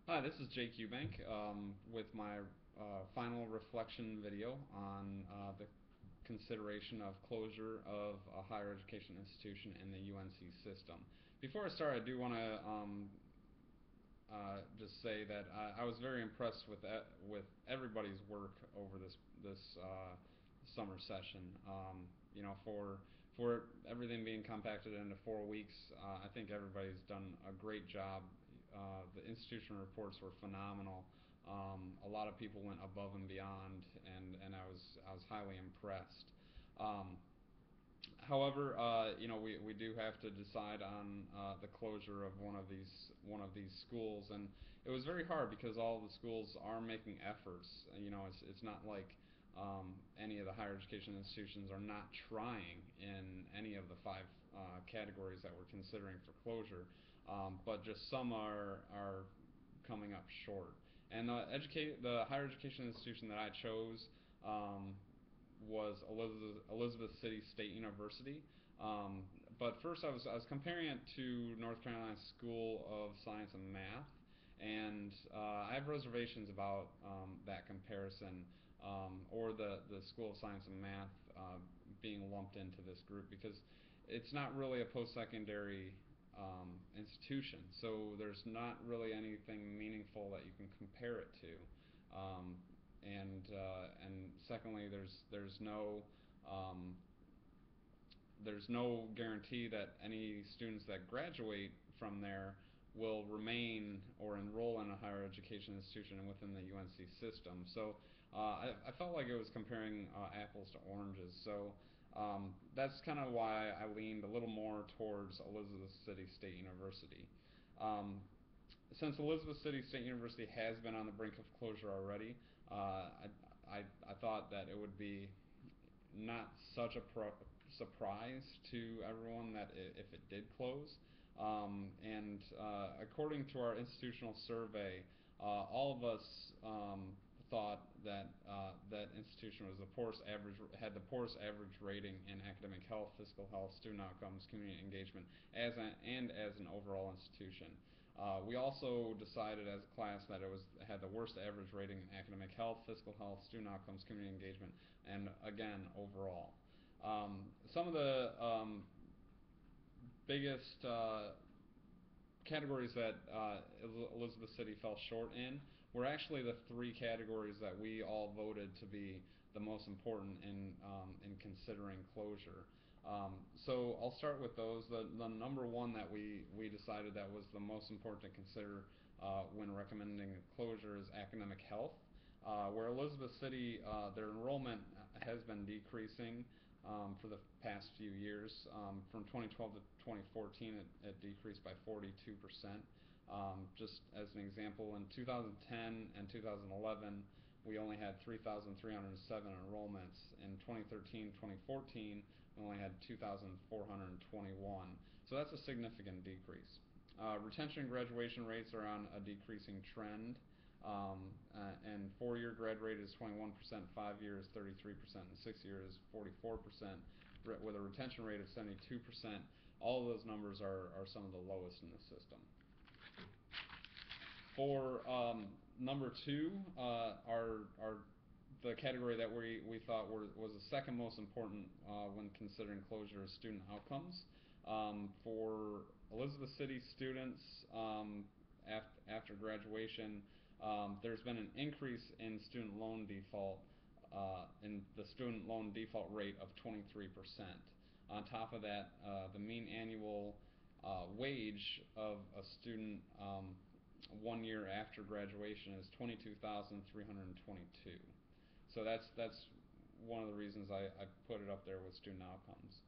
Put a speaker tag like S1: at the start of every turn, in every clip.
S1: Hi, this is Jake Eubank with my final reflection video on the consideration of closure of a higher education institution in the UNC system. Before I start, I do want to just say that I was very impressed with everybody's work over this summer session. For everything being compacted into 4 weeks, I think everybody's done a great job. The institution reports were phenomenal. A lot of people went above and beyond, and I was highly impressed. Um, However, we do have to decide on the closure of one of these schools, and it was very hard because all the schools are making efforts. It's not like any of the higher education institutions are not trying in any of the five categories that we're considering for closure, but just some are coming up short. And the higher education institution that I chose. Was Elizabeth City State University. But first, I was comparing it to North Carolina School of Science and Math, and I have reservations about that comparison, or the School of Science and Math being lumped into this group because it's not really a post-secondary institution, so there's not really anything meaningful that you can compare it to. And secondly, um, there's no guarantee that any students that graduate from there will remain or enroll in a higher education institution within the UNC system. So I felt like it was comparing apples to oranges. So that's kind of why I leaned a little more towards Elizabeth City State University. Um, since Elizabeth City State University has been on the brink of closure already, I thought that it would be not such a surprise to everyone that if it did close. And according to our institutional survey, all of us thought that that institution was the poorest average had the poorest average rating in academic health, physical health, student outcomes, community engagement, and as an overall institution. We also decided as a class that it had the worst average rating in academic health, physical health, student outcomes, community engagement, and again overall. Some of the biggest categories that Elizabeth City fell short in were actually the three categories that we all voted to be the most important in considering closure. So I'll start with those. The number one that we decided that was the most important to consider when recommending closure is academic health, where Elizabeth City, their enrollment has been decreasing for the past few years. From 2012 to 2014, it decreased by 42%. Just as an example, in 2010 and 2011, we only had 3,307 enrollments. In 2013-2014, we only had 2,421. So that's a significant decrease. Retention and graduation rates are on a decreasing trend. And 4-year grad rate is 21%, 5 year is 33%, and 6 year is 44%, with a retention rate of 72%. All of those numbers are some of the lowest in the system. For number two, are the category that we thought was the second most important when considering closure is student outcomes. For Elizabeth City students, after graduation, there's been an increase in student loan default, in the student loan default rate of 23%. On top of that, the mean annual wage of a student 1 year after graduation is 22,322. So that's one of the reasons I put it up there with student outcomes.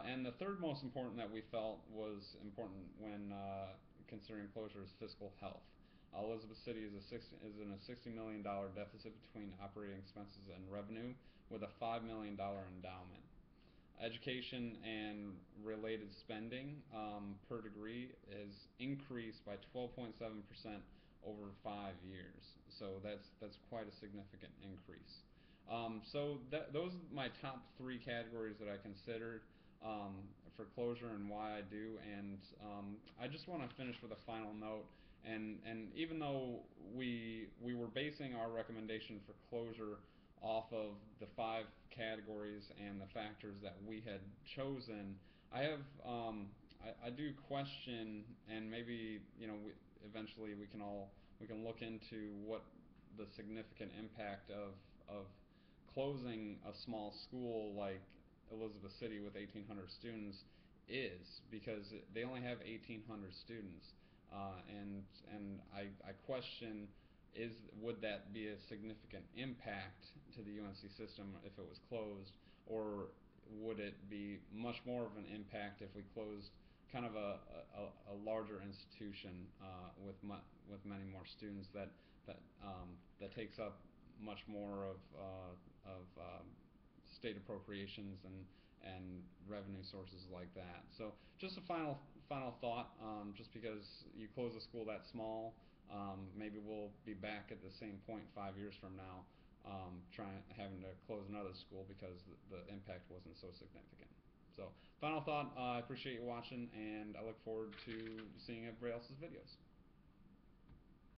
S1: And the third most important that we felt was important when considering closure is fiscal health. Elizabeth City is in a $60 million deficit between operating expenses and revenue, with a $5 million endowment. Education and related spending per degree is increased by 12.7% over 5 years. So that's quite a significant increase. Those are my top three categories that I considered for closure and why I do. And I just want to finish with a final note. And even though we were basing our recommendation for closure off of the 5 categories and the factors that we had chosen, I have I do question, and maybe eventually we can look into what the significant impact of closing a small school like Elizabeth City with 1,800 students is, because they only have 1,800 students, and I question, would that be a significant impact to the UNC system if it was closed, or would it be much more of an impact if we closed kind of a larger institution with many more students that takes up much more of state appropriations and revenue sources like that. So just a final thought, just because you close a school that small, maybe we'll be back at the same point 5 years from now, having to close another school because the impact wasn't so significant. So final thought, I appreciate you watching, and I look forward to seeing everybody else's videos.